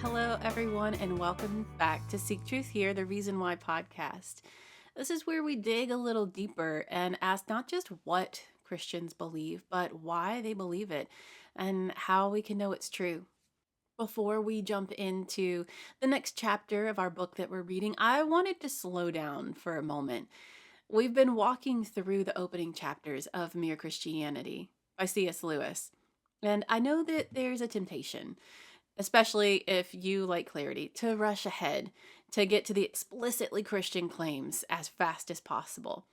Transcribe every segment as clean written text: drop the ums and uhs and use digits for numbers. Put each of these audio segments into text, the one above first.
Hello, everyone, and welcome back to Seek Truth Here, the Reason Why podcast. This is where we dig a little deeper and ask not just what Christians believe, but why they believe it and how we can know it's true. Before we jump into the next chapter of our book that we're reading, I wanted to slow down for a moment. We've been walking through the opening chapters of Mere Christianity by C.S. Lewis, and I know that there's a temptation, especially if you like clarity, to rush ahead to get to the explicitly Christian claims as fast as possible.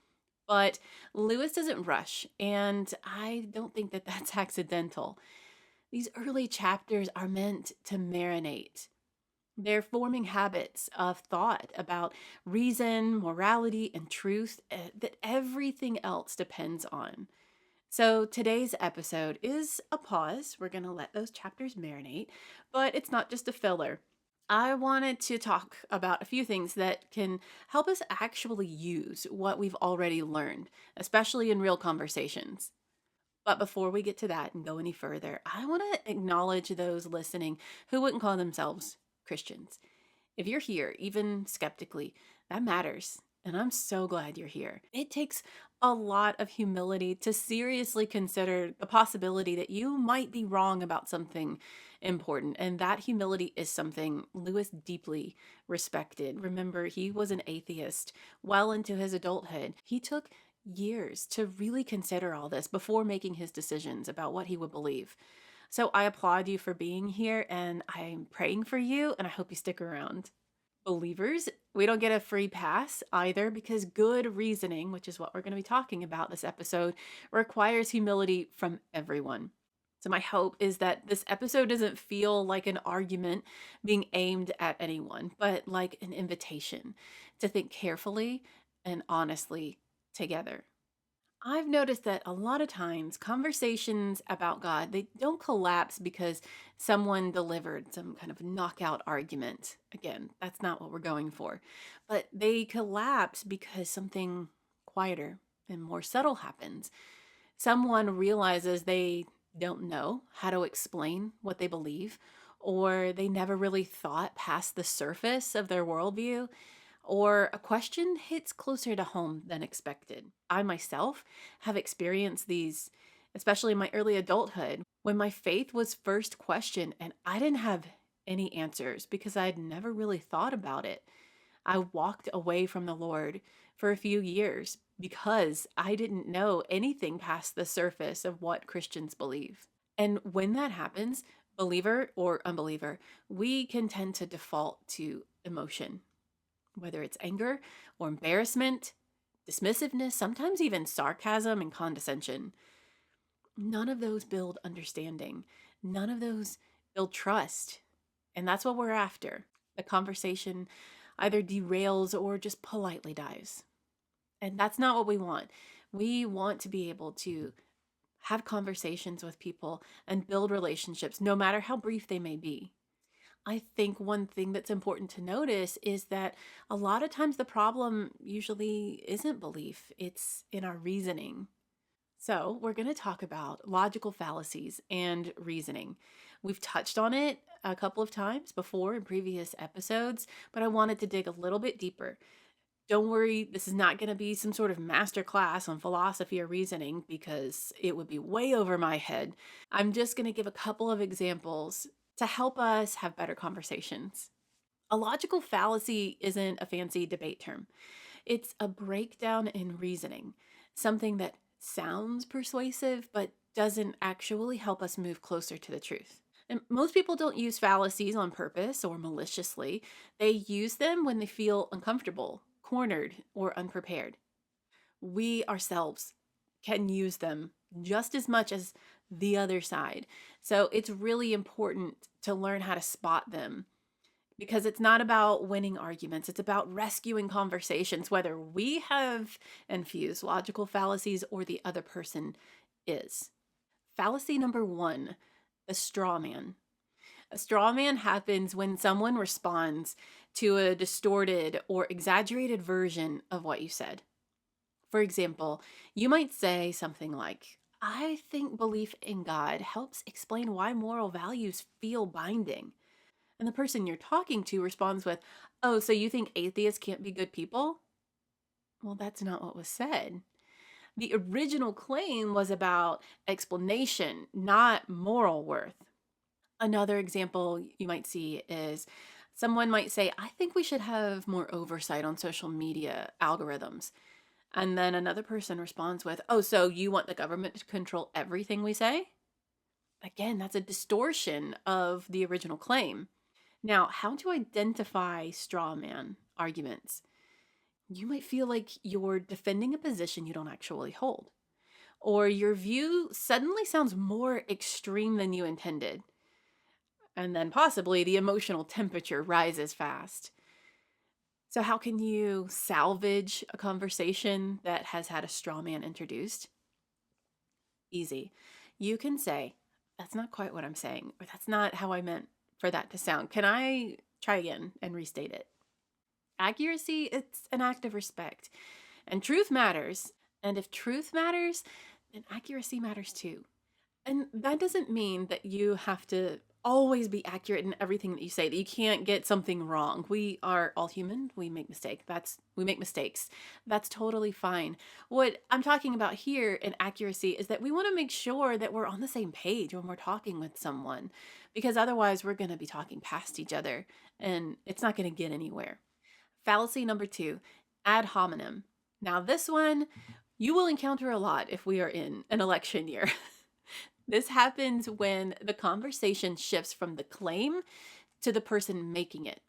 But Lewis doesn't rush, and I don't think that that's accidental. These early chapters are meant to marinate. They're forming habits of thought about reason, morality, and truth that everything else depends on. So today's episode is a pause. We're going to let those chapters marinate, but it's not just a filler. I wanted to talk about a few things that can help us actually use what we've already learned, especially in real conversations. But before we get to that and go any further, I want to acknowledge those listening who wouldn't call themselves Christians. If you're here, even skeptically, that matters. And I'm so glad you're here. It takes a lot of humility to seriously consider the possibility that you might be wrong about something important. And that humility is something Lewis deeply respected. Remember, he was an atheist well into his adulthood. He took years to really consider all this before making his decisions about what he would believe. So I applaud you for being here, and I'm praying for you, and I hope you stick around. Believers, we don't get a free pass either, because good reasoning, which is what we're going to be talking about this episode, requires humility from everyone. So my hope is that this episode doesn't feel like an argument being aimed at anyone, but like an invitation to think carefully and honestly together. I've noticed that a lot of times conversations about God, they don't collapse because someone delivered some kind of knockout argument. Again, that's not what we're going for. But they collapse because something quieter and more subtle happens. Someone realizes they don't know how to explain what they believe, or they never really thought past the surface of their worldview, or a question hits closer to home than expected. I myself have experienced these, especially in my early adulthood, when my faith was first questioned and I didn't have any answers because I'd never really thought about it. I walked away from the Lord for a few years because I didn't know anything past the surface of what Christians believe. And when that happens, believer or unbeliever, we can tend to default to emotion, whether it's anger or embarrassment, dismissiveness, sometimes even sarcasm and condescension. None of those build understanding. None of those build trust. And that's what we're after. The conversation either derails or just politely dies. And that's not what we want. We want to be able to have conversations with people and build relationships, no matter how brief they may be. I think one thing that's important to notice is that a lot of times the problem usually isn't belief, it's in our reasoning. So, we're going to talk about logical fallacies and reasoning. We've touched on it a couple of times before in previous episodes, but I wanted to dig a little bit deeper. Don't worry, this is not going to be some sort of master class on philosophy or reasoning because it would be way over my head. I'm just going to give a couple of examples to help us have better conversations. A logical fallacy isn't a fancy debate term. It's a breakdown in reasoning, something that sounds persuasive but doesn't actually help us move closer to the truth. And most people don't use fallacies on purpose or maliciously. They use them when they feel uncomfortable, cornered, or unprepared. We ourselves can use them just as much as the other side. So it's really important to learn how to spot them because it's not about winning arguments. It's about rescuing conversations, whether we have infused logical fallacies or the other person is. Fallacy number one, the straw man. A straw man happens when someone responds to a distorted or exaggerated version of what you said. For example, you might say something like, I think belief in God helps explain why moral values feel binding. And the person you're talking to responds with, "Oh, so you think atheists can't be good people?" Well, that's not what was said. The original claim was about explanation, not moral worth. Another example you might see is someone might say, "I think we should have more oversight on social media algorithms." And then another person responds with, "Oh, so you want the government to control everything we say?" Again, that's a distortion of the original claim. Now, how to identify straw man arguments? You might feel like you're defending a position you don't actually hold, or your view suddenly sounds more extreme than you intended. And then possibly the emotional temperature rises fast. So, how can you salvage a conversation that has had a straw man introduced? Easy. You can say, "That's not quite what I'm saying," or "That's not how I meant for that to sound. Can I try again and restate it?" Accuracy, it's an act of respect, and truth matters. And if truth matters, then accuracy matters too. And that doesn't mean that you have to always be accurate in everything that you say, that you can't get something wrong. We are all human. We make mistakes. That's totally fine. What I'm talking about here in accuracy is that we want to make sure that we're on the same page when we're talking with someone, because otherwise we're going to be talking past each other and it's not going to get anywhere. Fallacy number 2, ad hominem. Now, this one you will encounter a lot if we are in an election year. This happens when the conversation shifts from the claim to the person making it.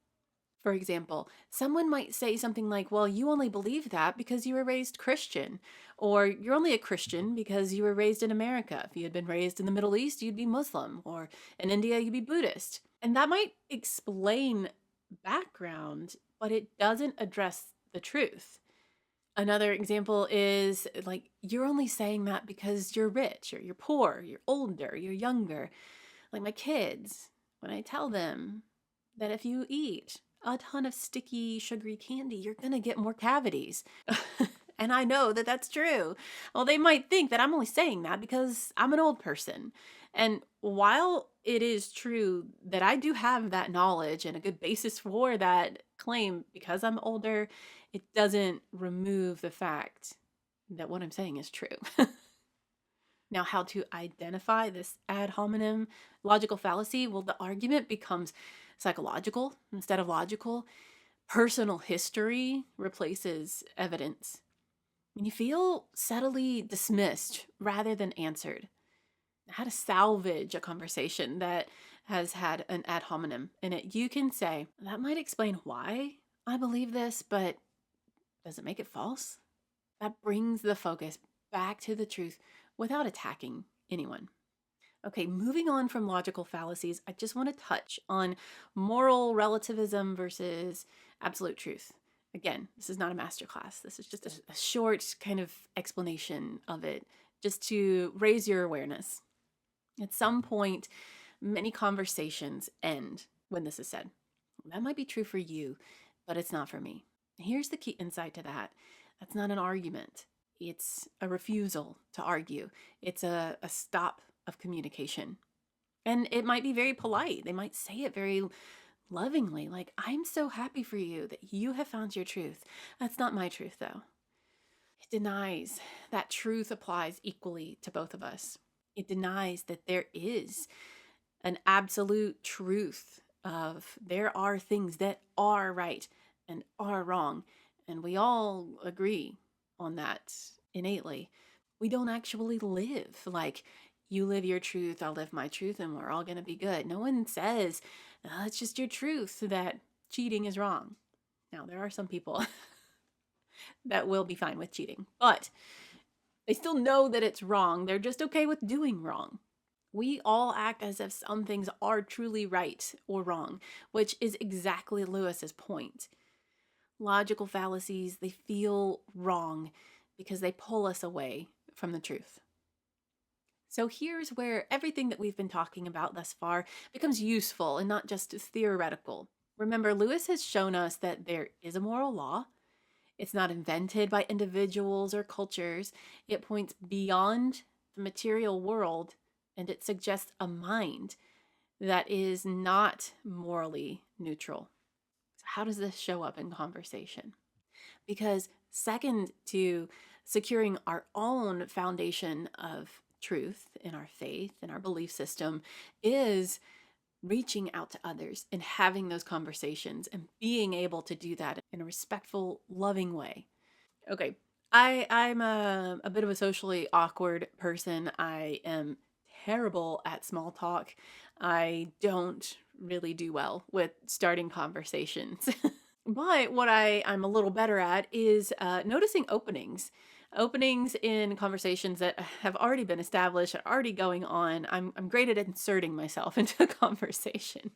For example, someone might say something like, "Well, you only believe that because you were raised Christian," or "You're only a Christian because you were raised in America. If you had been raised in the Middle East, you'd be Muslim, or in India, you'd be Buddhist." And that might explain background, but it doesn't address the truth. Another example is like, "You're only saying that because you're rich, or you're poor, you're older, you're younger." Like my kids, when I tell them that if you eat a ton of sticky, sugary candy, you're going to get more cavities. And I know that that's true. Well, they might think that I'm only saying that because I'm an old person. And while it is true that I do have that knowledge and a good basis for that claim because I'm older, it doesn't remove the fact that what I'm saying is true. Now, how to identify this ad hominem logical fallacy? Well, the argument becomes psychological instead of logical. Personal history replaces evidence. And you feel subtly dismissed rather than answered. How to salvage a conversation that has had an ad hominem in it? You can say, "That might explain why I believe this, but does it make it false?" That brings the focus back to the truth without attacking anyone. Okay, moving on from logical fallacies, I just want to touch on moral relativism versus absolute truth. Again, this is not a masterclass. This is just a short kind of explanation of it, just to raise your awareness. At some point, many conversations end when this is said. That might be true for you, but it's not for me. Here's the key insight to that. That's not an argument. It's a refusal to argue. It's a stop of communication. And it might be very polite. They might say it very lovingly, like, "I'm so happy for you that you have found your truth." That's not my truth, though. It denies that truth applies equally to both of us. It denies that there is an absolute truth of there are things that are right and are wrong, and we all agree on that innately. We don't actually live like, "You live your truth, I'll live my truth, and we're all going to be good." No one says, "It's just your truth that cheating is wrong." Now, there are some people that will be fine with cheating, but they still know that it's wrong. They're just okay with doing wrong. We all act as if some things are truly right or wrong, which is exactly Lewis's point. Logical fallacies, they feel wrong because they pull us away from the truth. So here's where everything that we've been talking about thus far becomes useful and not just theoretical. Remember, Lewis has shown us that there is a moral law. It's not invented by individuals or cultures. It points beyond the material world, and it suggests a mind that is not morally neutral. So how does this show up in conversation? Because second to securing our own foundation of truth in our faith and our belief system is reaching out to others and having those conversations and being able to do that in a respectful, loving way. Okay. I'm a bit of a socially awkward person. I am terrible at small talk. I don't really do well with starting conversations. But what I'm a little better at is noticing openings in conversations that have already been established, are already going on. I'm great at inserting myself into a conversation.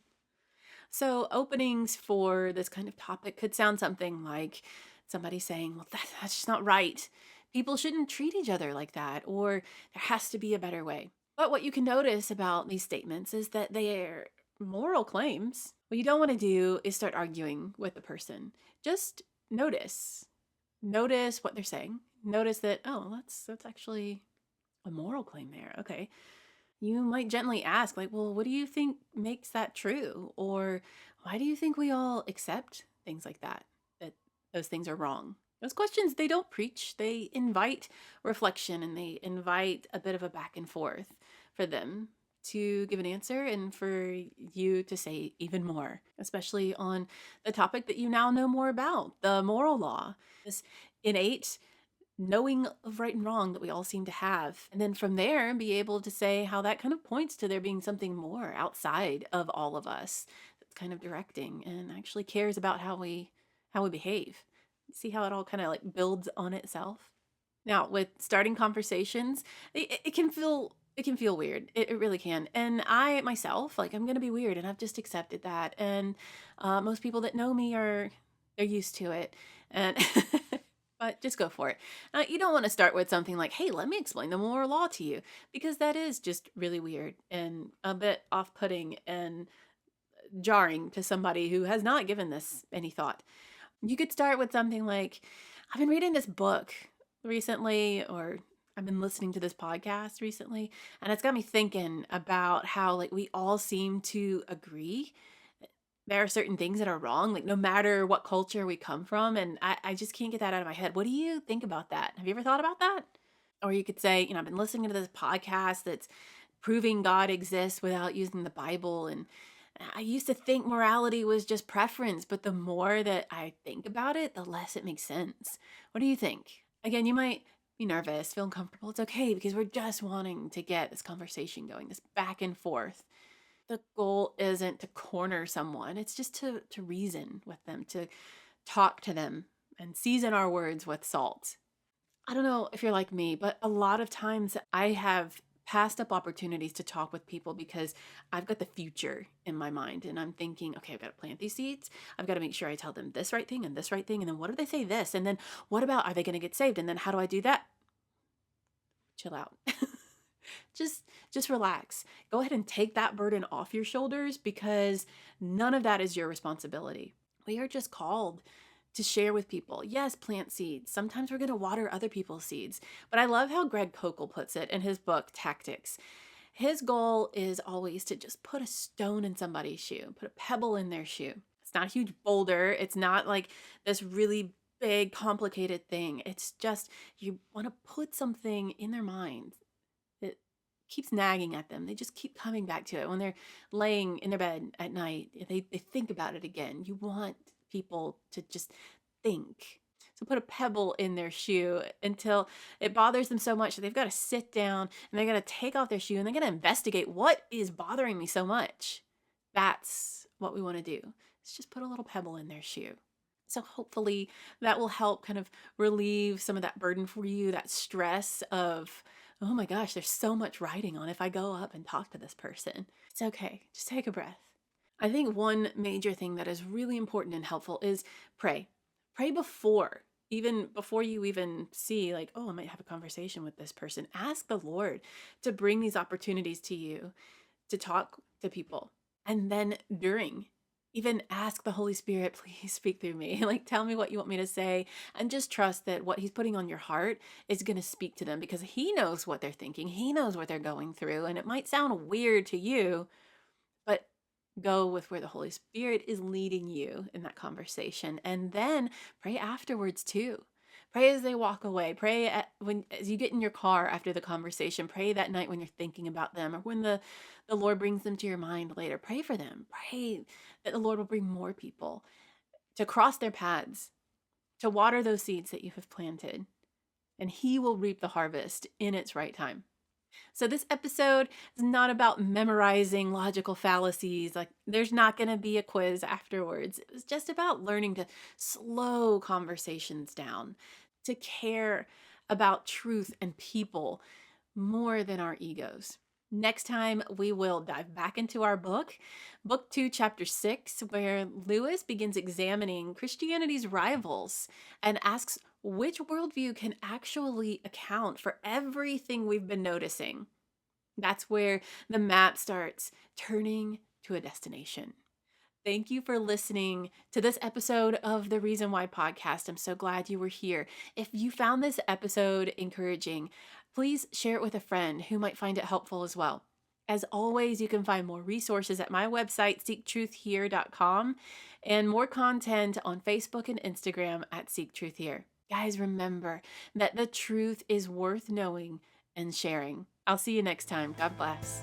So openings for this kind of topic could sound something like somebody saying, "Well, that's just not right. People shouldn't treat each other like that," or "There has to be a better way." But what you can notice about these statements is that they're moral claims. What you don't want to do is start arguing with the person. Just notice. Notice what they're saying. Notice that, oh, that's actually a moral claim there. Okay. You might gently ask, like, well, what do you think makes that true? Or why do you think we all accept things like that, that those things are wrong? Those questions, they don't preach. They invite reflection and they invite a bit of a back and forth for them to give an answer and for you to say even more, especially on the topic that you now know more about, the moral law, this innate knowing of right and wrong that we all seem to have. And then from there, be able to say how that kind of points to there being something more outside of all of us that's kind of directing and actually cares about how we behave. See how it all kind of like builds on itself. Now, with starting conversations, it can feel weird. It really can. And I myself, like, I'm gonna be weird, and I've just accepted that. And most people that know me they're used to it. And but just go for it. You don't want to start with something like, "Hey, let me explain the moral law to you," because that is just really weird and a bit off-putting and jarring to somebody who has not given this any thought. You could start with something like, "I've been reading this book recently," or "I've been listening to this podcast recently, and it's got me thinking about how like we all seem to agree there are certain things that are wrong, like no matter what culture we come from, and I just can't get that out of my head. What do you think about that? Have you ever thought about that?" Or you could say, I've been listening to this podcast that's proving God exists without using the Bible. And I used to think morality was just preference, but the more that I think about it, the less it makes sense. What do you think? Again, you might be nervous, feel uncomfortable. It's okay because we're just wanting to get this conversation going, this back and forth. The goal isn't to corner someone, it's just to reason with them, to talk to them and season our words with salt. I don't know if you're like me, but a lot of times I have passed up opportunities to talk with people because I've got the future in my mind and I'm thinking, okay, I've got to plant these seeds. I've got to make sure I tell them this right thing and this right thing. And then what if they say this? And then what about, are they going to get saved? And then how do I do that? Chill out. just just relax. Go ahead and take that burden off your shoulders because none of that is your responsibility. We are just called to share with people. Yes, plant seeds. Sometimes we're going to water other people's seeds. But I love how Greg Kokel puts it in his book, Tactics. His goal is always to just put a stone in somebody's shoe, put a pebble in their shoe. It's not a huge boulder. It's not like this really big, complicated thing. It's just you want to put something in their mind that keeps nagging at them. They just keep coming back to it. When they're laying in their bed at night, they think about it again. You want people to just think. So put a pebble in their shoe until it bothers them so much that they've got to sit down and they're going to take off their shoe and they're going to investigate what is bothering me so much. That's what we want to do. It's just put a little pebble in their shoe. So hopefully that will help kind of relieve some of that burden for you, that stress of, oh my gosh, there's so much riding on if I go up and talk to this person. It's okay. Just take a breath. I think one major thing that is really important and helpful is pray. Pray even before you even see like, oh, I might have a conversation with this person. Ask the Lord to bring these opportunities to you to talk to people. And then during, even ask the Holy Spirit, please speak through me. Like, tell me what you want me to say. And just trust that what he's putting on your heart is going to speak to them because he knows what they're thinking. He knows what they're going through. And it might sound weird to you, but Go with where the Holy Spirit is leading you in that conversation. And then pray afterwards too. Pray as they walk away. Pray as you get in your car after the conversation. Pray that night when you're thinking about them, or when the Lord brings them to your mind later. Pray for them. Pray that the Lord will bring more people to cross their paths, to water those seeds that you have planted, and He will reap the harvest in its right time. So this episode is not about memorizing logical fallacies. Like, there's not going to be a quiz afterwards. It was just about learning to slow conversations down, to care about truth and people more than our egos. Next time, we will dive back into our book 2, chapter 6, where Lewis begins examining Christianity's rivals and asks which worldview can actually account for everything we've been noticing. That's where the map starts turning to a destination. Thank you for listening to this episode of the Reason Why podcast. I'm so glad you were here. If you found this episode encouraging, please share it with a friend who might find it helpful as well. As always, you can find more resources at my website, seektruthhere.com, and more content on Facebook and Instagram at Seek Truth Here. Guys, remember that the truth is worth knowing and sharing. I'll see you next time. God bless.